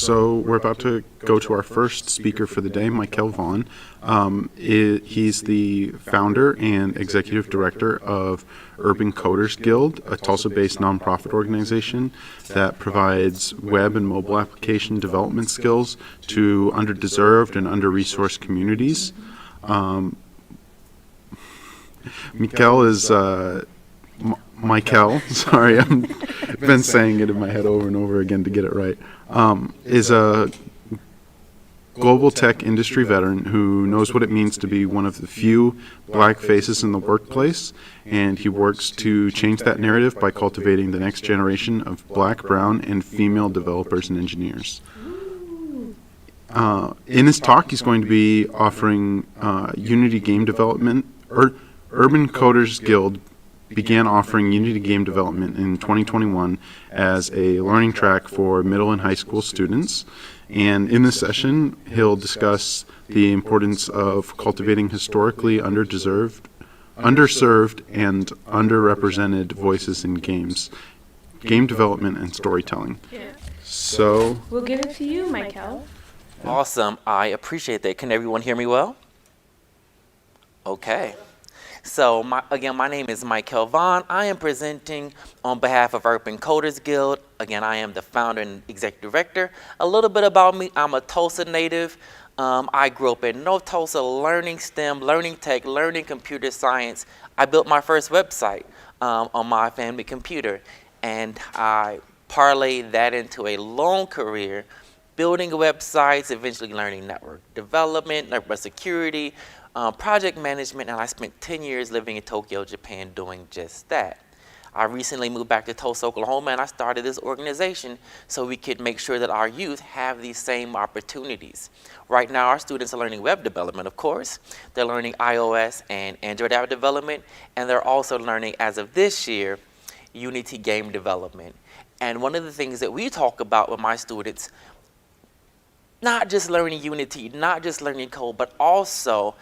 So we're about to go to our first speaker for the day, Mikeal Vaughn. He's the founder and executive director of Urban Coders Guild, a Tulsa-based nonprofit organization that provides web and mobile application development skills to underdeserved and under-resourced communities. Mikeal, sorry, I've been saying it in my head over and over again to get it right, is a global tech industry veteran who knows what it means to be one of the few black faces in the workplace, and he works to change that narrative by cultivating the next generation of black, brown, and female developers and engineers. In his talk, he's going to be offering Unity game development. Urban Coders Guild began offering Unity game development in 2021 as a learning track for middle and high school students. And in this session, he'll discuss the importance of cultivating historically underserved and underrepresented voices in games, game development, and storytelling. Yeah. So We'll give it to you, Mikeal. Awesome. I appreciate that. Can everyone hear me well? Okay. So, my name is Mikeal Vaughn. I am presenting on behalf of Urban Coders Guild. Again, I am the founder and executive director. A little bit about me, I'm a Tulsa native. I grew up in North Tulsa, learning STEM, learning tech, learning computer science. I built my first website on my family computer, and I parlayed that into a long career, building websites, eventually learning network development, network security, project management, and I spent 10 years living in Tokyo, Japan, doing just that. I recently moved back to Tulsa, Oklahoma, and I started this organization so we could make sure that our youth have these same opportunities. Right now, our students are learning web development, of course. They're learning iOS and Android app development, and they're also learning, as of this year, Unity game development. And one of the things that we talk about with my students, not just learning Unity, not just learning code, but also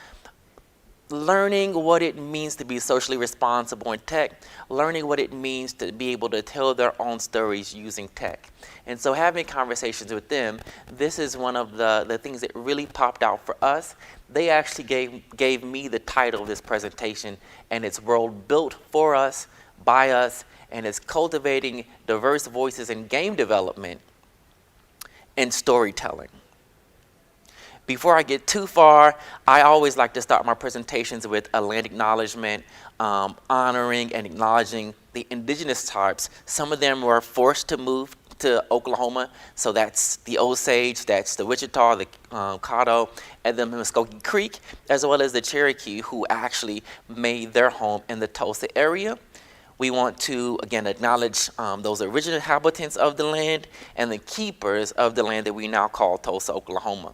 learning what it means to be socially responsible in tech, learning what it means to be able to tell their own stories using tech. And so having conversations with them, this is one of the things that really popped out for us. They actually gave me the title of this presentation, and it's World Built for Us, by us, and it's cultivating diverse voices in game development and storytelling. Before I get too far, I always like to start my presentations with a land acknowledgement, honoring and acknowledging the indigenous tribes. Some of them were forced to move to Oklahoma, so that's the Osage, that's the Wichita, the Caddo, and the Muskogee Creek, as well as the Cherokee, who actually made their home in the Tulsa area. We want to, again, acknowledge those original inhabitants of the land and the keepers of the land that we now call Tulsa, Oklahoma.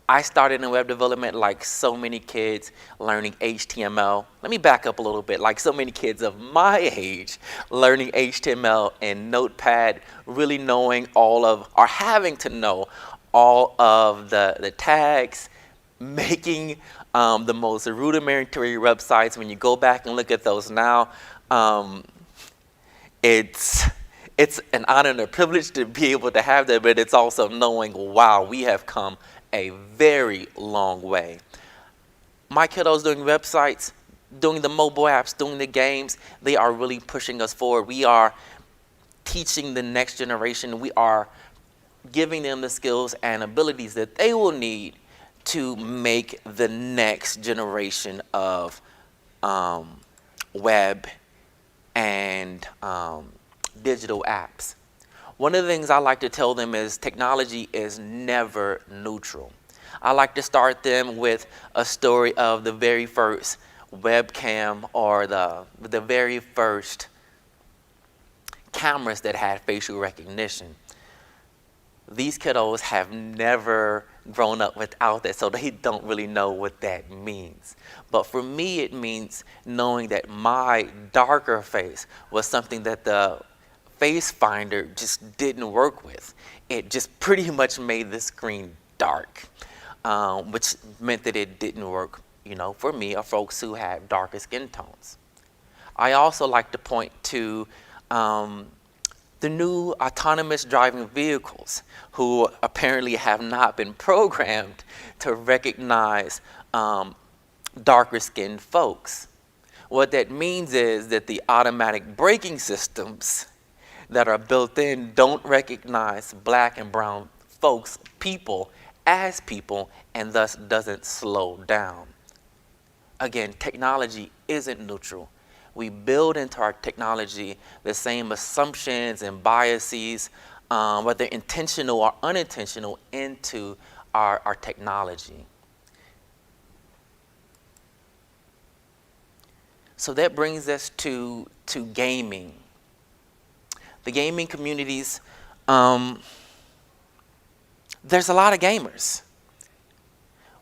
I started in web development like so many kids learning HTML. Let me back up a little bit. Like so many kids of my age learning HTML and Notepad, really knowing or having to know all of the tags, making the most rudimentary websites. When you go back and look at those now, it's an honor and a privilege to be able to have that, but it's also knowing, wow, we have come a very long way. My kiddos doing websites, doing the mobile apps, doing the games, they are really pushing us forward. We are teaching the next generation. We are giving them the skills and abilities that they will need to make the next generation of web and digital apps. One of the things I like to tell them is technology is never neutral. I like to start them with a story of the very first webcam or the very first cameras that had facial recognition. These kiddos have never grown up without that, so they don't really know what that means. But for me, it means knowing that my darker face was something that the Face Finder just didn't work with. It just pretty much made the screen dark, which meant that it didn't work, for me or folks who have darker skin tones. I also like to point to the new autonomous driving vehicles who apparently have not been programmed to recognize darker skinned folks. What that means is that the automatic braking systems that are built in don't recognize black and brown folks, people, as people, and thus doesn't slow down. Again, technology isn't neutral. We build into our technology the same assumptions and biases, whether intentional or unintentional, into our technology. So that brings us to gaming. The gaming communities, there's a lot of gamers.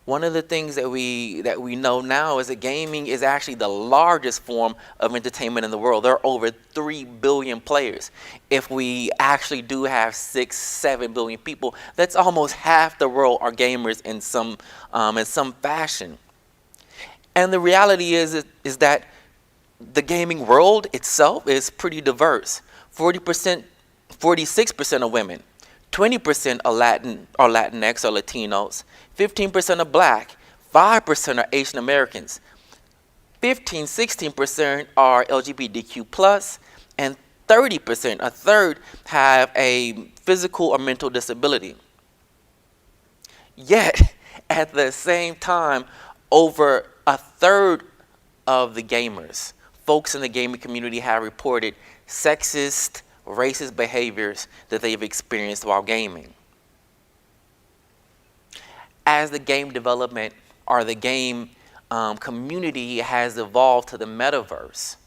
One of the things that we know now is that gaming is actually the largest form of entertainment in the world. There are over 3 billion players. If we actually do have 6-7 billion people, that's almost half the world are gamers in some fashion. And the reality is that the gaming world itself is pretty diverse. 46% of women, 20% are Latin or Latinx or Latinos, 15% are Black, 5% are Asian Americans, 16% are LGBTQ+, and 30%, a third, have a physical or mental disability. Yet, at the same time, over a third of the gamers, folks in the gaming community, have reported sexist, racist behaviors that they've experienced while gaming. As the game development or the game community has evolved to the metaverse,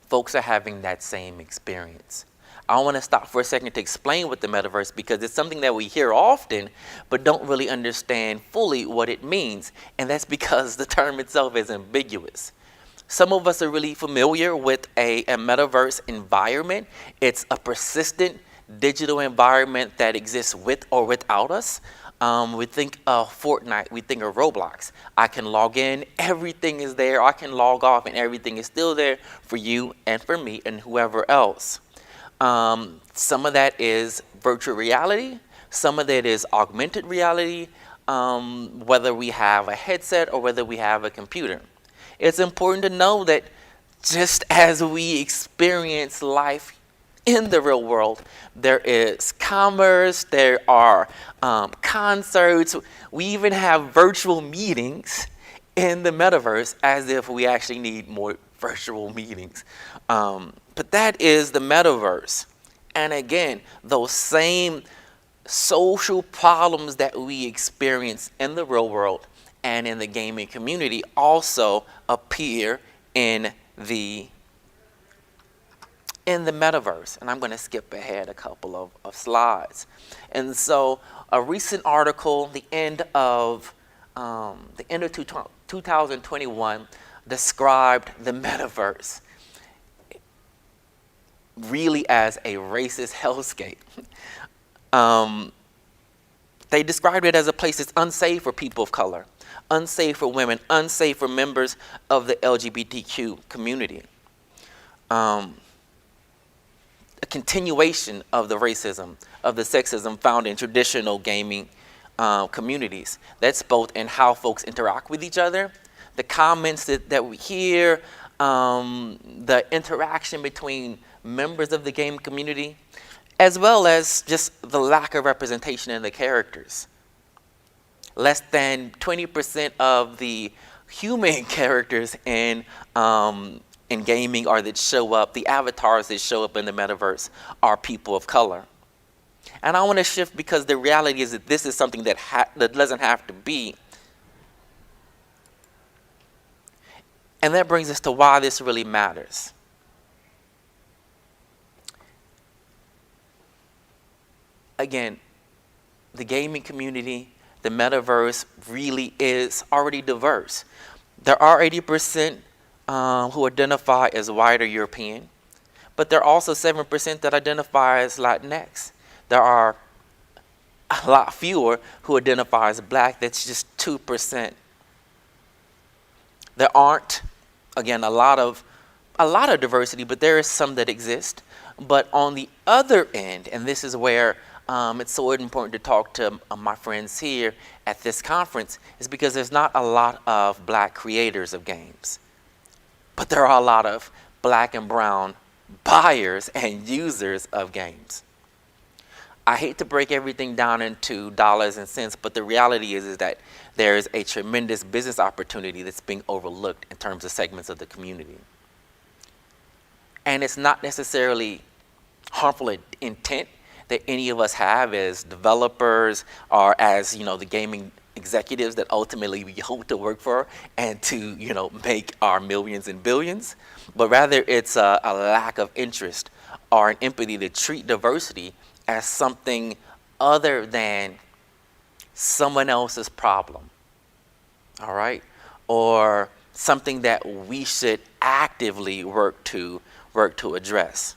folks are having that same experience. I want to stop for a second to explain what the metaverse, because it's something that we hear often but don't really understand fully what it means, and that's because the term itself is ambiguous. Some of us are really familiar with a metaverse environment. It's a persistent digital environment that exists with or without us. We think of Fortnite, we think of Roblox. I can log in, everything is there. I can log off and everything is still there for you and for me and whoever else. Some of that is virtual reality. Some of that is augmented reality, whether we have a headset or whether we have a computer. It's important to know that just as we experience life in the real world, there is commerce, there are concerts, we even have virtual meetings in the metaverse, as if we actually need more virtual meetings. But that is the metaverse. And again, those same social problems that we experience in the real world and in the gaming community also appear in the metaverse. And I'm going to skip ahead a couple of slides. And so a recent article, the end of 2021, described the metaverse really as a racist hellscape. They described it as a place that's unsafe for people of color, unsafe for women, unsafe for members of the LGBTQ community. A continuation of the racism, of the sexism found in traditional gaming communities. That's both in how folks interact with each other, the comments that we hear, the interaction between members of the game community, as well as just the lack of representation in the characters. Less than 20% of the human characters in gaming or that show up, the avatars that show up in the metaverse, are people of color. And I want to shift because the reality is that this is something that doesn't have to be. And that brings us to why this really matters. Again, the gaming community, the metaverse, really is already diverse. There are 80% who identify as white or European, but there are also 7% that identify as Latinx. There are a lot fewer who identify as Black. That's just 2%. There aren't again, a lot of diversity, but there is some that exist. But on the other end, and this is where it's so important to talk to my friends here at this conference, is because there's not a lot of black creators of games, but there are a lot of black and brown buyers and users of games. I hate to break everything down into dollars and cents, but the reality is that there is a tremendous business opportunity that's being overlooked in terms of segments of the community. And it's not necessarily harmful intent that any of us have as developers or as, the gaming executives that ultimately we hope to work for and to, make our millions and billions, but rather it's a lack of interest or an empathy to treat diversity as something other than someone else's problem, all right? Or something that we should actively work to address.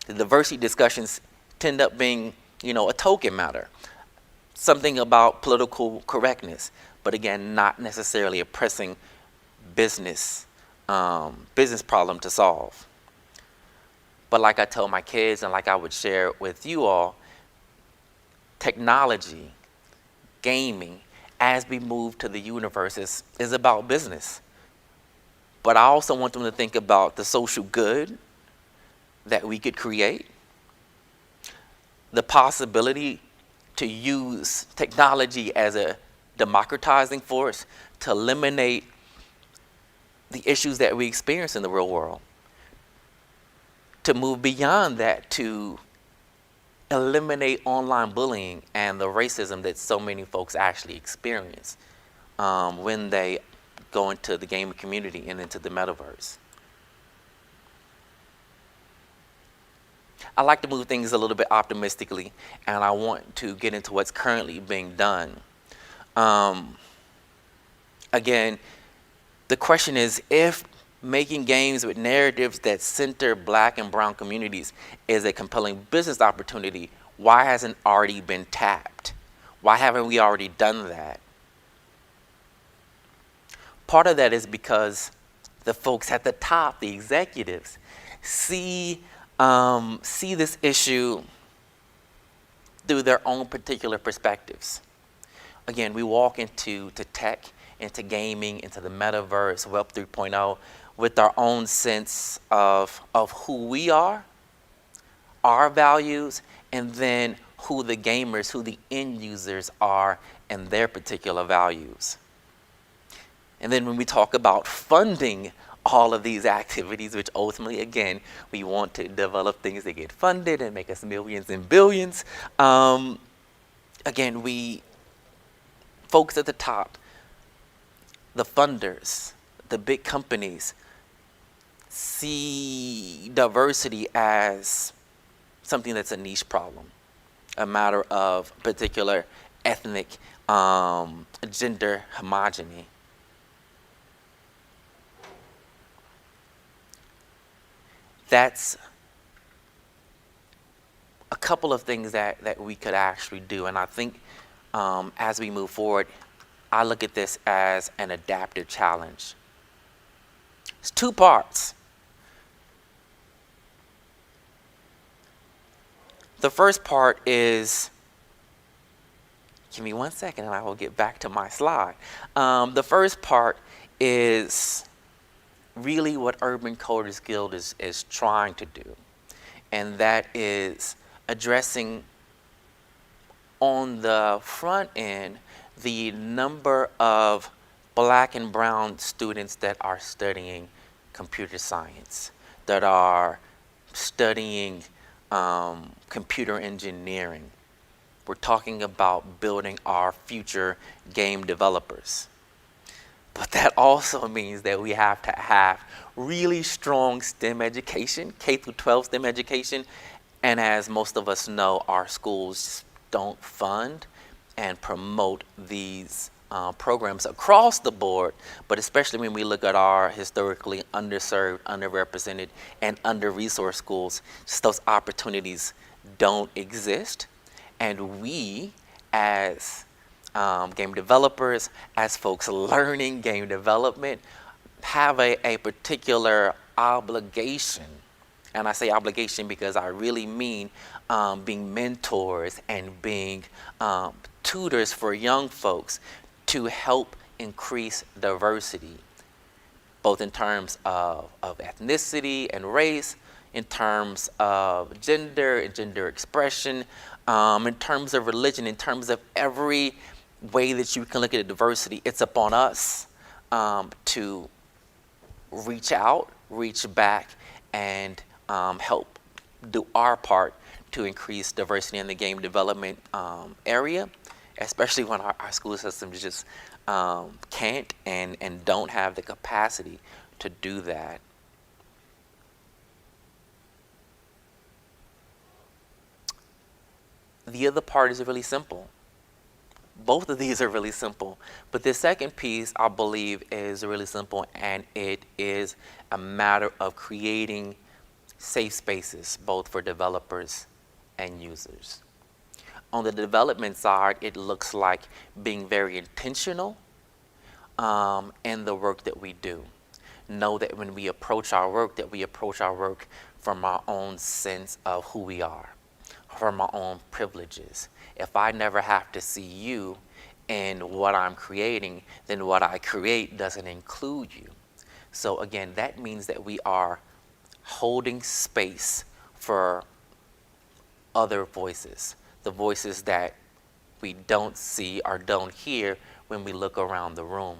The diversity discussions tend up being, a token matter, something about political correctness, but again, not necessarily a pressing business problem to solve. But like I tell my kids and like I would share with you all, technology, gaming, as we move to the universe is about business. But I also want them to think about the social good that we could create, the possibility to use technology as a democratizing force to eliminate the issues that we experience in the real world, to move beyond that to eliminate online bullying and the racism that so many folks actually experience when they go into the gaming community and into the metaverse. I like to move things a little bit optimistically, and I want to get into what's currently being done. Again, the question is, if making games with narratives that center black and brown communities is a compelling business opportunity, why hasn't it already been tapped? Why haven't we already done that? Part of that is because the folks at the top, the executives, see this issue through their own particular perspectives. Again, we walk into tech, into gaming, into the metaverse, Web 3.0, with our own sense of who we are, our values, and then who the gamers, who the end users are, and their particular values. And then when we talk about funding all of these activities, which ultimately, again, we want to develop things that get funded and make us millions and billions. Again, folks at the top, the funders, the big companies, see diversity as something that's a niche problem, a matter of particular ethnic, gender homogeny. That's a couple of things that we could actually do. And I think as we move forward, I look at this as an adaptive challenge. It's two parts. The first part is, give me 1 second and I will get back to my slide. The first part is really what Urban Coders Guild is trying to do. And that is addressing on the front end the number of black and brown students that are studying computer science, that are studying computer engineering. We're talking about building our future game developers. But that also means that we have to have really strong STEM education, K through 12 STEM education. And as most of us know, our schools don't fund and promote these programs across the board, but especially when we look at our historically underserved, underrepresented, and under-resourced schools, just those opportunities don't exist. And we, as game developers, as folks learning game development, have a particular obligation. And I say obligation because I really mean being mentors and being tutors for young folks to help increase diversity, both in terms of ethnicity and race, in terms of gender and gender expression, in terms of religion, in terms of every way that you can look at diversity. It's upon us to reach out, reach back, and help do our part to increase diversity in the game development area, especially when our school systems just can't and don't have the capacity to do that. The other part is really simple. Both of these are really simple, but the second piece I believe is really simple, and it is a matter of creating safe spaces both for developers and users. On the development side, it looks like being very intentional in the work that we do. Know that when we approach our work, that we approach our work from our own sense of who we are, from our own privileges. If I never have to see you in what I'm creating, then what I create doesn't include you. So again, that means that we are holding space for other voices, the voices that we don't see or don't hear when we look around the room.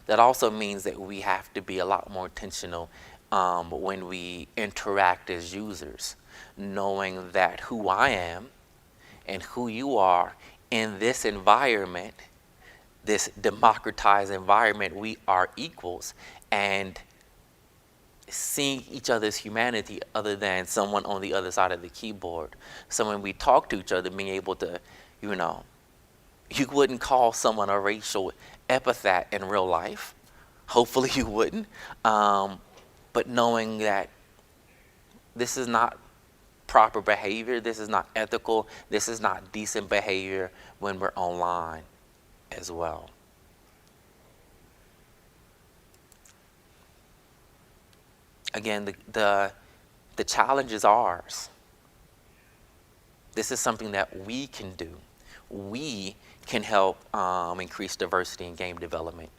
That also means that we have to be a lot more intentional when we interact as users, knowing that who I am and who you are in this environment, this democratized environment, we are equals, and seeing each other's humanity other than someone on the other side of the keyboard. So when we talk to each other, being able to, you wouldn't call someone a racial epithet in real life. Hopefully you wouldn't. But knowing that this is not proper behavior, this is not ethical, this is not decent behavior when we're online as well. Again, the challenge is ours. This is something that we can do. We can help increase diversity in game development,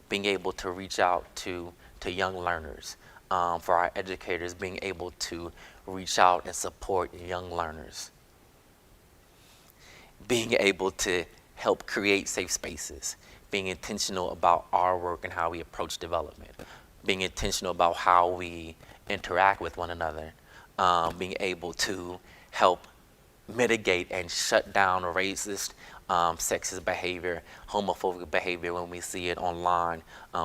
being able to reach out to young learners, for our educators being able to reach out and support young learners, being able to help create safe spaces, being intentional about our work and how we approach development, being intentional about how we interact with one another, being able to help mitigate and shut down racist, sexist behavior, homophobic behavior when we see it online,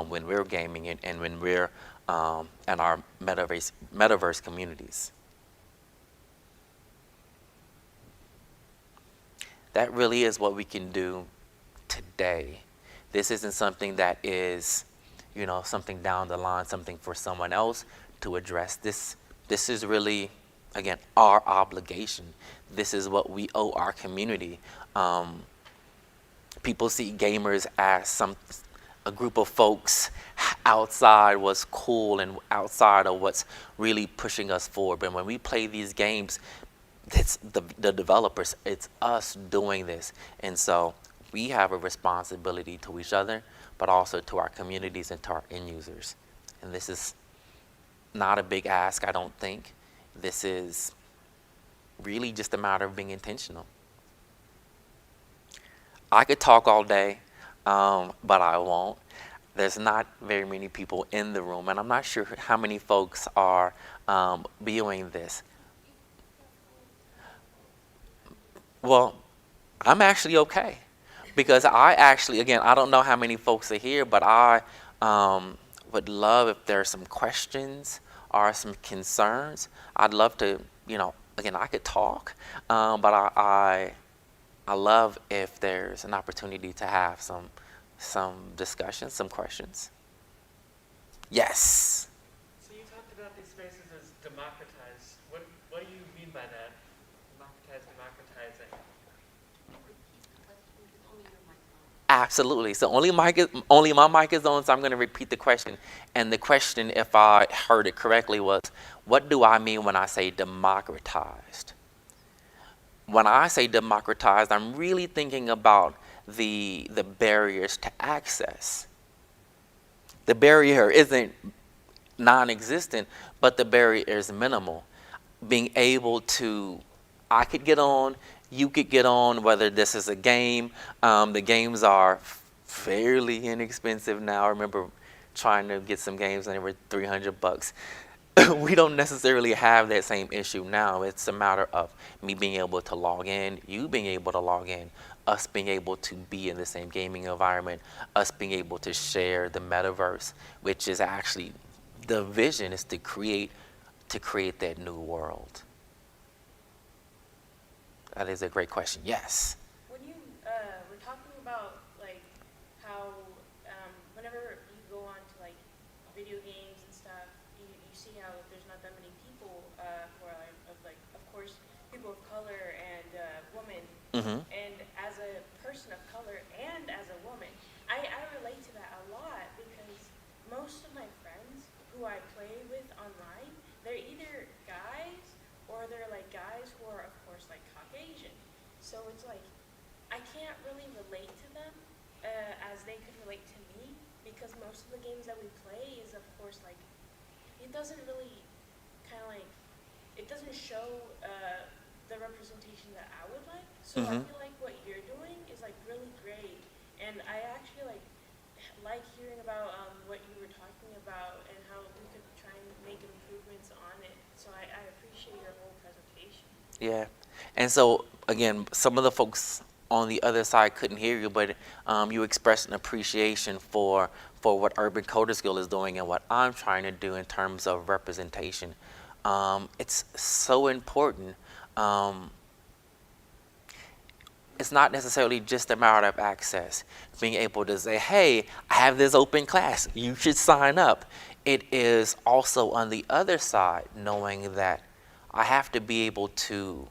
when we're gaming and when we're in our metaverse communities. That really is what we can do today. This isn't something that is, something down the line, something for someone else to address. This is really, again, our obligation. This is what we owe our community. People see gamers as a group of folks outside what's cool and outside of what's really pushing us forward. But when we play these games, it's the developers, it's us doing this. And so we have a responsibility to each other, but also to our communities and to our end users. And this is not a big ask, I don't think. This is really just a matter of being intentional. I could talk all day, but I won't. There's not very many people in the room, and I'm not sure how many folks are viewing this. Well, I'm actually okay, because I actually, again, I don't know how many folks are here, but I would love if there's some questions or some concerns. I'd love to, again, I could talk, but I love if there's an opportunity to have some discussion, some questions. Yes. So you talked about these spaces as democratized. What do you mean by that? Democratizing. Absolutely. So only my mic is on, so I'm going to repeat the question. And the question, if I heard it correctly, was, what do I mean when I say democratized? When I say democratized, I'm really thinking about the barriers to access. The barrier isn't non-existent, but the barrier is minimal. Being able to, I could get on, you could get on, whether this is a game. The games are fairly inexpensive now. I remember trying to get some games and they were $300. We don't necessarily have that same issue now. It's a matter of me being able to log in, you being able to log in, us being able to be in the same gaming environment, us being able to share the metaverse, which is actually the vision is to create that new world. That is a great question. Yes. When you were talking about like how whenever you go on to like video games and stuff, you see how there's not that many people who are like of course people of color and women. Mm-hmm. And as a person of color and as a woman, I relate to that a lot because most of my friends who I play with online, they're either guys or they're like guys who are of course like Caucasian. So it's like I can't really relate to them as they could relate to me because most of the games that we play is of course like it doesn't really kind of like it doesn't show the representation that I would like. So I feel like what you're doing is like really great, and I actually like hearing about what you were talking about and how we could try and make improvements on it. So I appreciate your whole presentation. Yeah. And so, again, some of the folks on the other side couldn't hear you, but you expressed an appreciation for what Urban Coders Guild is doing and what I'm trying to do in terms of representation. It's so important. It's not necessarily just a matter of access. Being able to say, hey, I have this open class, you should sign up. It is also on the other side, knowing that I have to be able to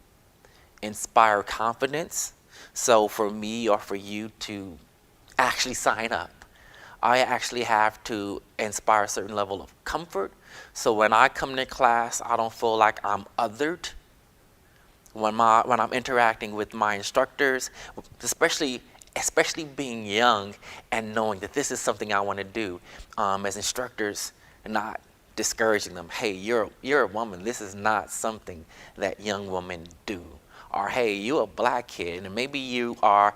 inspire confidence. So for me or for you to actually sign up, I actually have to inspire a certain level of comfort. So when I come to class, I don't feel like I'm othered. When I'm interacting with my instructors, especially being young and knowing that this is something I want to do, as instructors, not discouraging them. Hey, you're a woman. This is not something that young women do. Or hey, you're a black kid and maybe you are,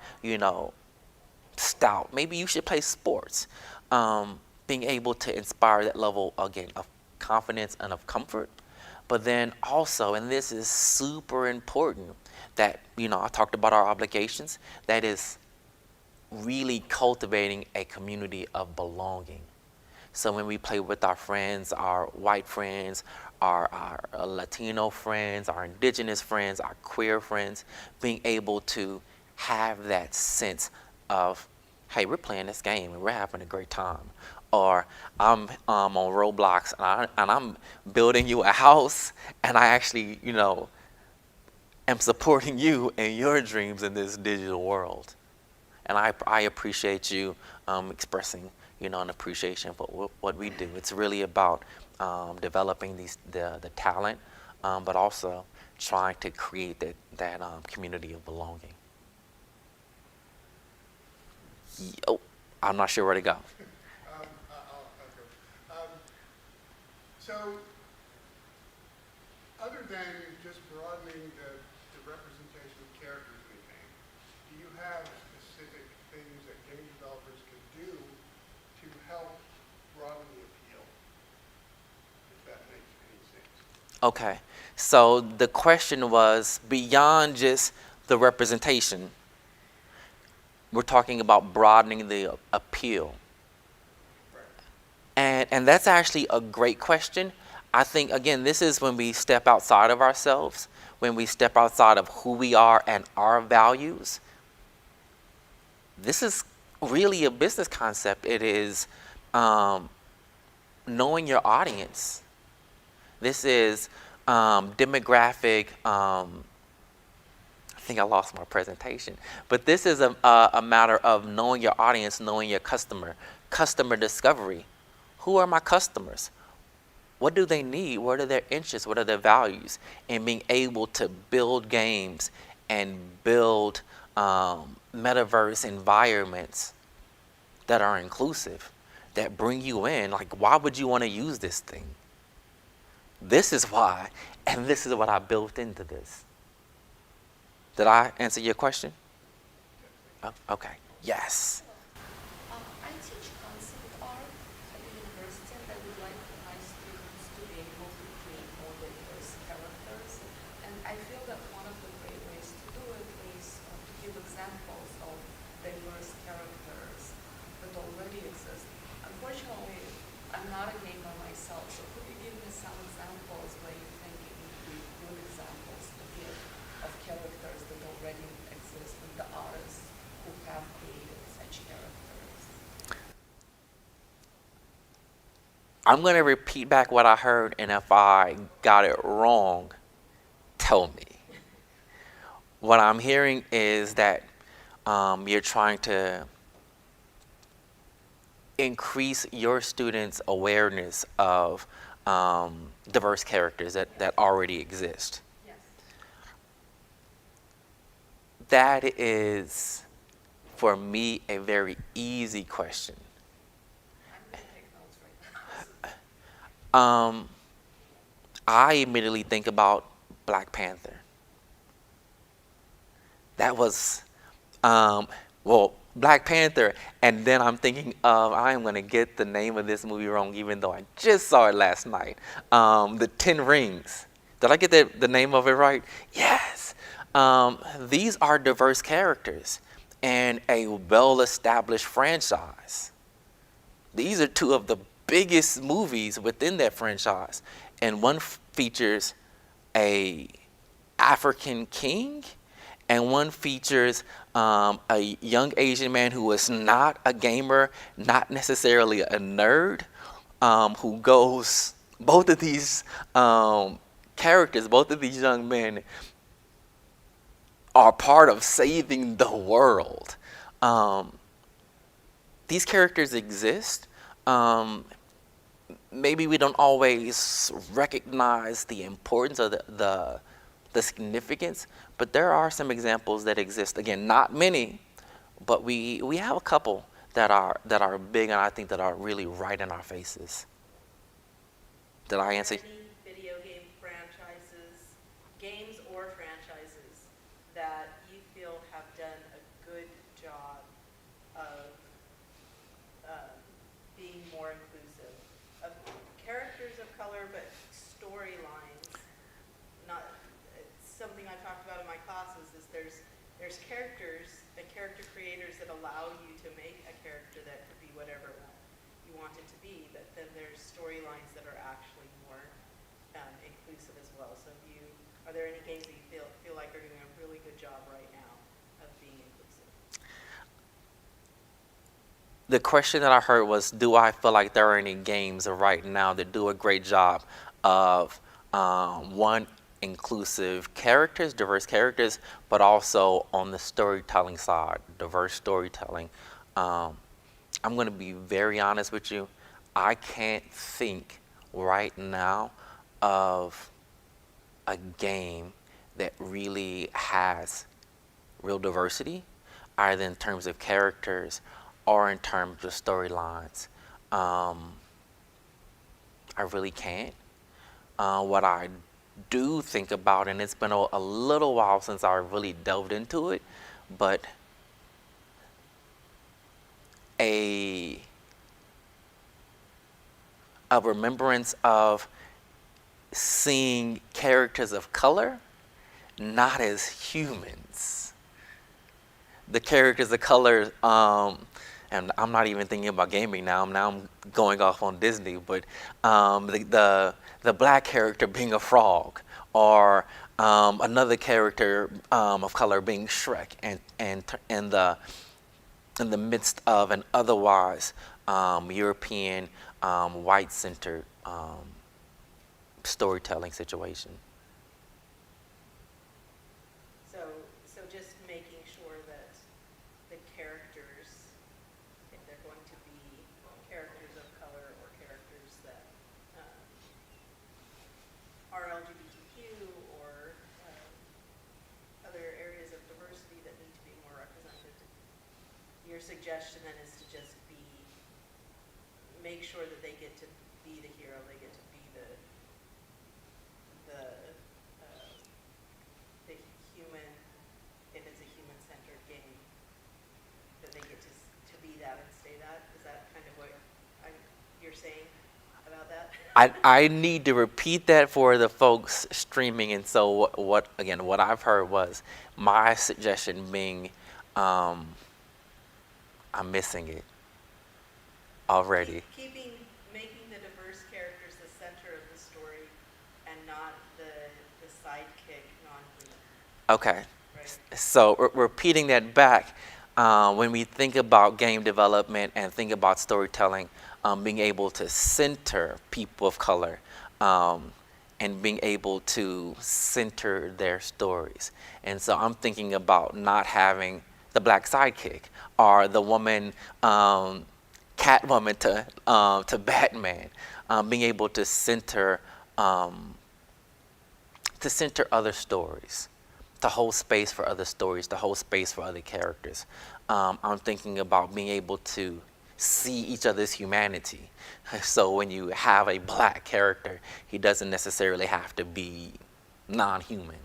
stout. Maybe you should play sports. Being able to inspire that level again of confidence and of comfort. But then also, and this is super important, that, I talked about our obligations, that is really cultivating a community of belonging. So when we play with our friends, our white friends, our Latino friends, our indigenous friends, our queer friends, being able to have that sense of, hey, we're playing this game and we're having a great time. Or I'm on Roblox and I'm building you a house and I actually, am supporting you in your dreams in this digital world. And I appreciate you expressing, an appreciation for what we do. It's really about developing the talent, but also trying to create that community of belonging. Oh, I'm not sure where to go. So, other than just broadening the representation of characters in the game, do you have specific things that game developers can do to help broaden the appeal, if that makes any sense? Okay, so the question was beyond just the representation, we're talking about broadening the appeal. And that's actually a great question. I think, again, this is when we step outside of ourselves, when we step outside of who we are and our values. This is really a business concept. It is knowing your audience. This is demographic think I lost my presentation. But this is a matter of knowing your audience, knowing your customer discovery. Who are my customers? What do they need? What are their interests? What are their values? And being able to build games and build metaverse environments that are inclusive, that bring you in. Like, why would you want to use this thing? This is why, and this is what I built into this. Did I answer your question? Oh, okay. Yes. I teach concept art at the university, and I would like my students to be able to create more diverse characters. And I feel that one of the great ways to do it is to give examples of diverse characters that already exist. Unfortunately, I'm not a gamer myself, so could you give me some examples where you think it would be good examples to give of characters that already exist and the artists who have created such characters? I'm going to repeat back what I heard, and if I got it wrong, tell me. What I'm hearing is that you're trying to increase your students' awareness of diverse characters that already exist. Yes. That is, for me, a very easy question. I'm going to take notes right now. I immediately think about Black Panther. That was, Black Panther, and then I'm thinking of, I am going to get the name of this movie wrong, even though I just saw it last night. The 10 Rings. Did I get the name of it right? Yes. These are diverse characters and a well-established franchise. These are two of the biggest movies within that franchise. And one features a African king, and one features a young Asian man who is not a gamer, not necessarily a nerd, who goes, both of these characters, both of these young men are part of saving the world. These characters exist. Maybe we don't always recognize the importance of the significance, but there are some examples that exist. Again, not many, but we have a couple that are big, and I think that are really right in our faces. Did I answer? Any video game franchises, games or franchises, that you feel have done a good job of being more inclusive of characters of color, but storylines? Not something I've talked about in my classes is there's characters and character creators that allow you to make a character that could be whatever you want it to be, but then there's storylines that are actually more inclusive as well. So are there any games that you feel like are doing a really good job right now of being inclusive? The question that I heard was, do I feel like there are any games right now that do a great job of one, inclusive characters, diverse characters, but also on the storytelling side, diverse storytelling. I'm going to be very honest with you. I can't think right now of a game that really has real diversity, either in terms of characters or in terms of storylines. I really can't. What I do think about, and it's been a little while since I really delved into it, but a remembrance of seeing characters of color not as humans. The characters of color, and I'm not even thinking about gaming now. Now I'm going off on Disney, but the black character being a frog, or another character of color being Shrek, and in the midst of an otherwise European white-centered storytelling situation. So suggestion then is to just make sure that they get to be the hero, they get to be the human, if it's a human-centered game, that they get to be that and stay that? Is that kind of what you're saying about that? I need to repeat that for the folks streaming. And so what I've heard was my suggestion being, I'm missing it already. Making the diverse characters the center of the story and not the sidekick non-human. Okay. Right. So repeating that back, when we think about game development and think about storytelling, being able to center people of color, and being able to center their stories. And so I'm thinking about not having the black sidekick or the woman, Catwoman to Batman, being able to center other stories, to hold space for other stories, to hold space for other characters. I'm thinking about being able to see each other's humanity. So when you have a black character, he doesn't necessarily have to be non-human.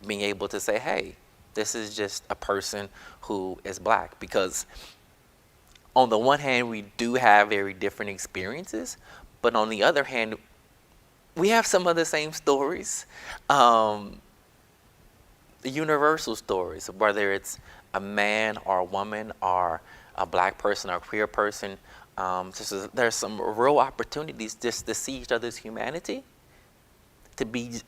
Being able to say, hey, this is just a person who is black. Because on the one hand, we do have very different experiences, but on the other hand, we have some of the same stories, the universal stories, whether it's a man or a woman or a black person or a queer person. There's some real opportunities just to see each other's humanity, to be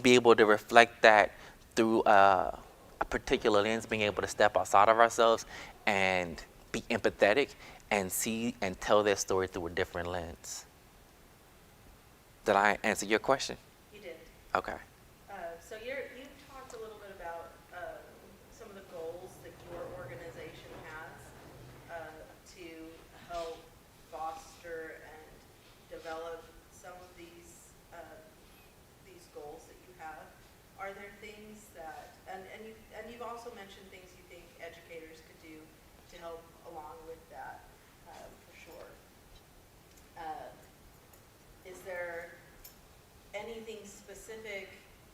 able to reflect that through a particular lens, being able to step outside of ourselves and be empathetic and see and tell their story through a different lens. Did I answer your question? You did. Okay. So you've talked a little bit about some of the goals that your organization has to help foster and develop some of these goals that you have. Are there things that, and you've also mentioned things you think educators could do to help along with that, for sure. Is there anything specific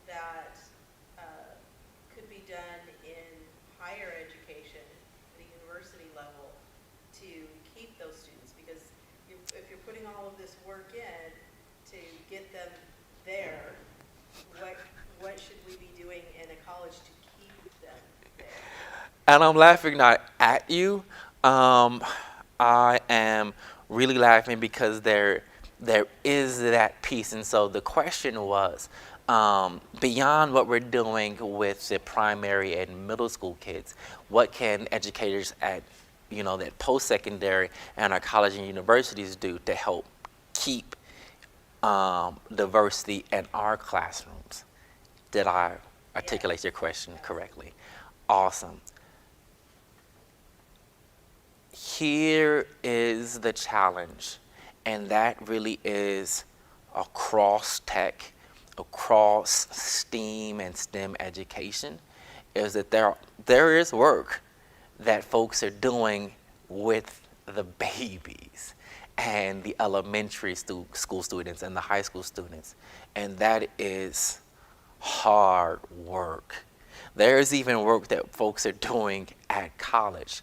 that could be done in higher education at a university level to keep those students? Because if you're putting all of this work in to get them there, what should we be doing in a college to keep them there? And I'm laughing not at you. I am really laughing because there is that piece. And so the question was, beyond what we're doing with the primary and middle school kids, what can educators at, that post-secondary and our college and universities do to help keep diversity in our classrooms? Did I articulate your question correctly? Awesome. Here is the challenge, and that really is across tech, across STEAM and STEM education, is that there is work that folks are doing with the babies and the elementary school students and the high school students, and that is hard work. There's even work that folks are doing at college.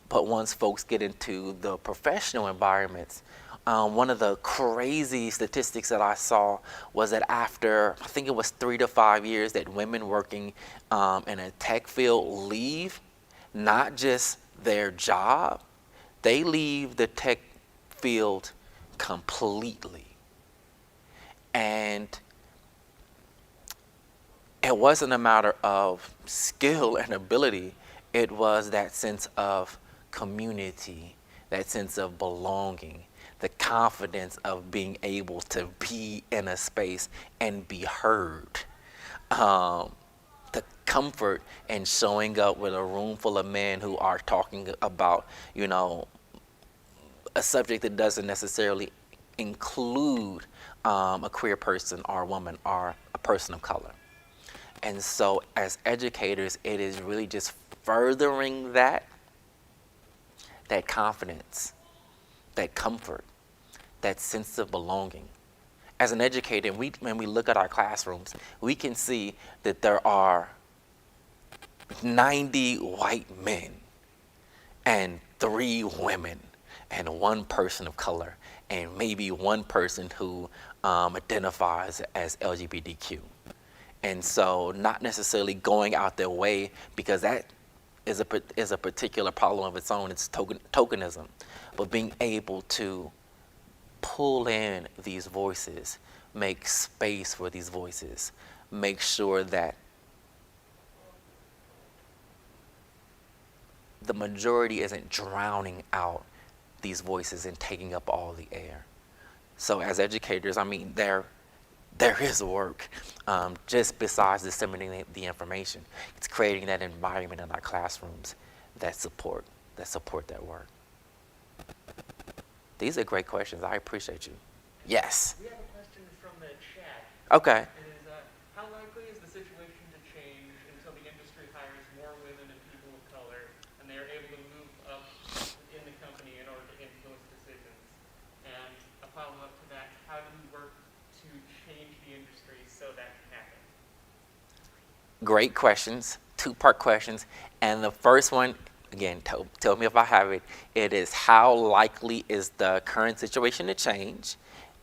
But once folks get into the professional environments, one of the crazy statistics that I saw was that after, I think it was 3 to 5 years, that women working in a tech field leave not just their job, they leave the tech field completely. And it wasn't a matter of skill and ability, it was that sense of community, that sense of belonging, the confidence of being able to be in a space and be heard, the comfort in showing up with a room full of men who are talking about, a subject that doesn't necessarily include a queer person or a woman or a person of color. And so as educators, it is really just furthering that that confidence, that comfort, that sense of belonging. As an educator, when we look at our classrooms, we can see that there are 90 white men and 3 women and 1 person of color and maybe 1 person who identifies as LGBTQ. And so not necessarily going out their way, because that is a particular problem of its own. It's tokenism. But being able to pull in these voices, make space for these voices, make sure that the majority isn't drowning out these voices and taking up all the air. So as educators, I mean, there is work just besides disseminating the information. It's creating that environment in our classrooms that support that work. These are great questions. I appreciate you. Yes. We have a question from the chat. Okay. It is, how likely is the situation to change until the industry hires more women and people of color, and they are able to move up in the company in order to influence decisions? And a follow-up to that, how do we work to change the industry so that can happen? Great questions, 2-part questions. And the first one, again, tell me if I have it. It is, how likely is the current situation to change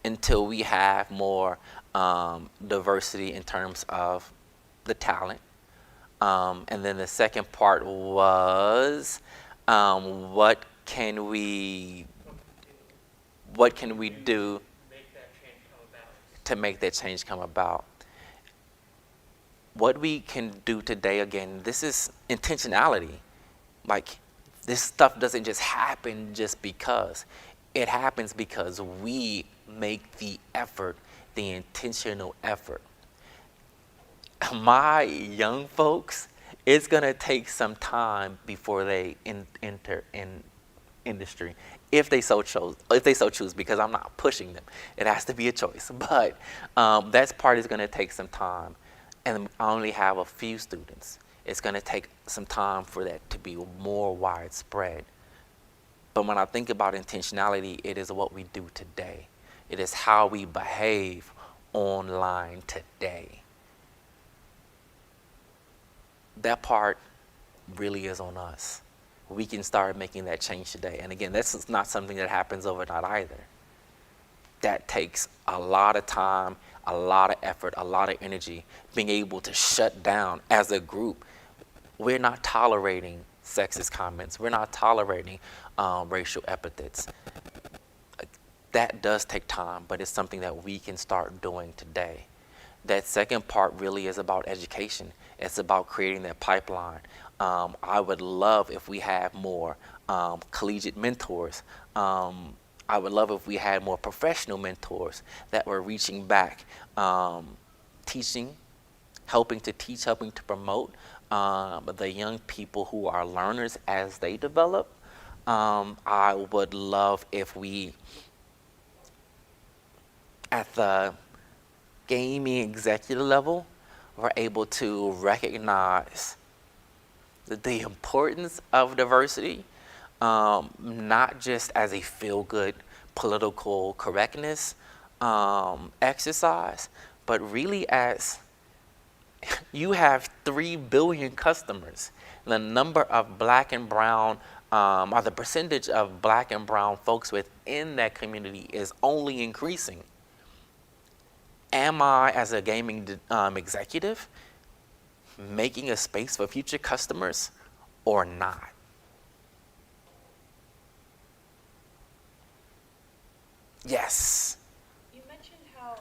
until we have more diversity in terms of the talent? And then the second part was, what can we do to make that change come about? What we can do today, again, this is intentionality. Like, this stuff doesn't just happen just because. It happens because we make the effort, the intentional effort. My young folks, it's gonna take some time before they enter in industry, if they so choose, because I'm not pushing them. It has to be a choice. But that part is gonna take some time, and I only have a few students. It's going to take some time for that to be more widespread. But when I think about intentionality, it is what we do today. It is how we behave online today. That part really is on us. We can start making that change today. And again, this is not something that happens overnight either. That takes a lot of time, a lot of effort, a lot of energy, being able to shut down as a group. We're not tolerating sexist comments. We're not tolerating racial epithets. That does take time, but it's something that we can start doing today. That second part really is about education. It's about creating that pipeline. I would love if we had more collegiate mentors. I would love if we had more professional mentors that were reaching back, teaching, helping to teach, helping to promote the young people who are learners as they develop. I would love if we, at the gaming executive level, were able to recognize the importance of diversity, not just as a feel-good political correctness exercise, but really as you have 3 billion customers. The number of black and brown, or the percentage of black and brown folks within that community is only increasing. Am I, as a gaming executive, making a space for future customers or not? Yes. You mentioned how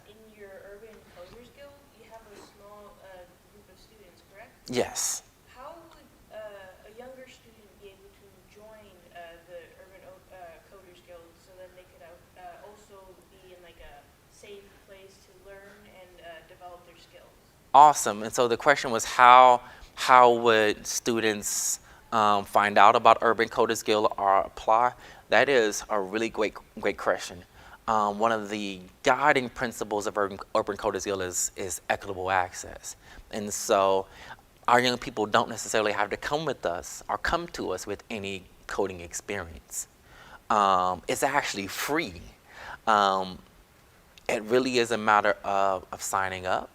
in your Urban Coders Guild, you have a small group of students, correct? Yes. How would a younger student be able to join the Urban Coders Guild so that they could also be in like a safe place to learn and develop their skills? Awesome. And so the question was, how would students find out about Urban Coders Guild or apply? That is a really great question. One of the guiding principles of Urban Coders Guild is equitable access. And so our young people don't necessarily have to come with us or come to us with any coding experience. It's actually free. It really is a matter of signing up.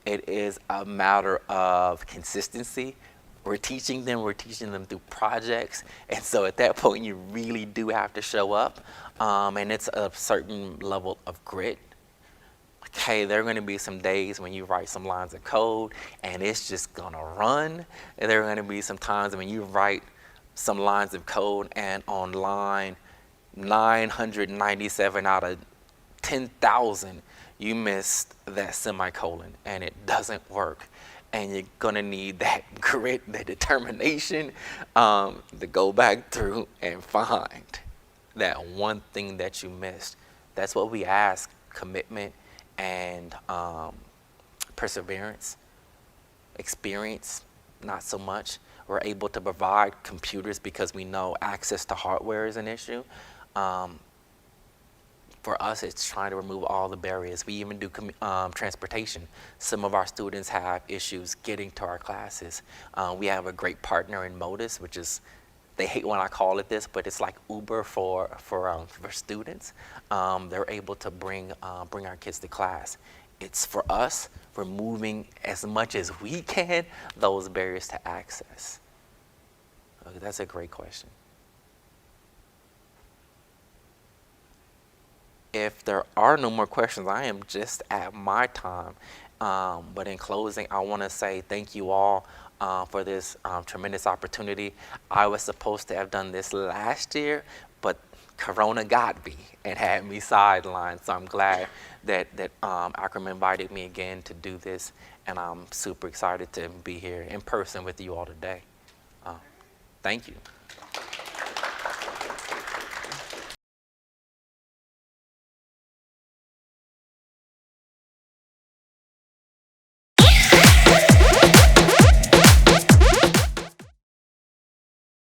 It is a matter of consistency. We're teaching them through projects. And so at that point, you really do have to show up. And it's a certain level of grit. Okay, there are going to be some days when you write some lines of code and it's just going to run. And there are going to be some times when you write some lines of code and on line 997 out of 10,000, you missed that semicolon and it doesn't work. And you're gonna need that grit, that determination to go back through and find that one thing that you missed. That's what we ask, commitment and perseverance. Experience, not so much. We're able to provide computers because we know access to hardware is an issue. For us, it's trying to remove all the barriers. We even do transportation. Some of our students have issues getting to our classes. We have a great partner in Modus, which is, they hate when I call it this, but it's like Uber for students. They're able to bring our kids to class. It's for us, removing as much as we can those barriers to access. Okay, that's a great question. If there are no more questions, I am just at my time. But in closing, I want to say thank you all for this tremendous opportunity. I was supposed to have done this last year, but Corona got me and had me sidelined. So I'm glad that Akram invited me again to do this, and I'm super excited to be here in person with you all today. Thank you.